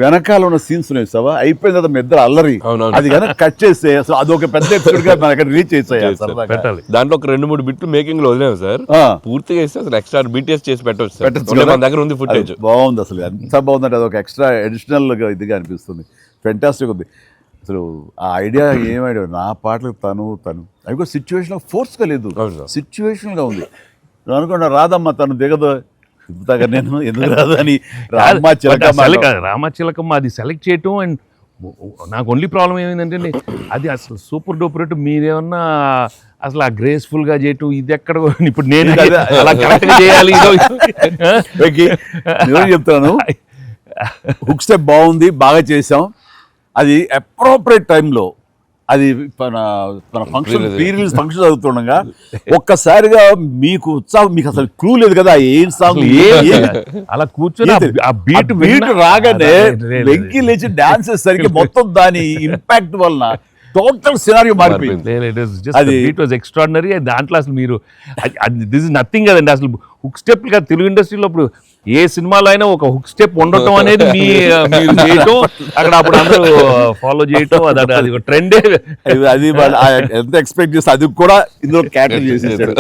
వెనకాల ఉన్న సీన్స్ ఉన్నాయి సార్, అయిపోయిన తర్వాత మీ ఇద్దరు అల్లరి, అది కనుక కట్ చేస్తే అసలు అదొక పెద్ద ఎపిసోడ్ గా మనకి రీచ్ పెట్టాలి. దాంట్లో ఒక 2-3 బిట్లు మేకింగ్ లో వదిలేము సార్, పూర్తిగా ఇస్తే అసలు ఎక్స్ట్రా బీటీఎస్ చేసి పెట్టచ్చు. మన దగ్గర ఉంది ఫుటేజ్, బాగుంది అసలు, ఎంత బాగుందంటే అదొక ఎక్స్ట్రా అడిషనల్ గా ఇదిగా అనిపిస్తుంది, ఫెంటాస్టిక్ ఉంది అసలు. ఆ ఐడియా ఏం ఐడియా, నా పాటలు తను అవి కూడా సిచ్యువేషన్ ఫోర్స్గా లేదు, సిచ్యువేషన్ గా ఉంది. అనుకున్నా రాదమ్మా తను దిగదు, నేను ఎందుకు రాదు అని రామచిలకమ్మ అది సెలెక్ట్ చేయటం. అండ్ నాకు ఓన్లీ ప్రాబ్లం ఏమైందంటే అది అసలు సూపర్ డూపర్ హిట్. మీరేమన్నా అసలు ఆ గ్రేస్ఫుల్ గా చేయటం, ఇది ఎక్కడ ఇప్పుడు నేను అలా కరెక్ట్ చేయాలి. చెప్తాను, హుక్ స్టెప్ బాగుంది, బాగా చేసాం, అది అప్రోప్రియేట్ టైంలో, అది మన ఫంక్షన్ పీరియడ్స్ ఫంక్షన్ అవుతుండగా ఒక్కసారిగా మీకు ఉత్సాహం, మీకు అసలు క్లూ లేదు కదా ఏం సాంగ్ అలా కూర్చొని ఆ బీట్ రాగానే వెంకి లేచి డాన్స్ చేసేసరికి మొత్తం దాని ఇంపాక్ట్ వలన టోటల్ సినారియో మారిపోయింది. ఎక్స్ట్రాడినరీ. దాంట్లో అసలు మీరు దిస్ ఇస్ నథింగ్ కదండి, అసలు హుక్ స్టెప్ గా తెలుగు ఇండస్ట్రీలో ఇప్పుడు ఏ సినిమాలో అయినా ఒక హుక్ స్టెప్ ఉండటం అనేది మీరు చేయటం, అక్కడ అప్పుడు అందరూ ఫాలో చేయటం, అది ఒక ట్రెండే. అది ఎంత ఎక్స్పెక్ట్ చేస్తే అది కూడా ఇందులో క్యాటర్ చేసేసాడు.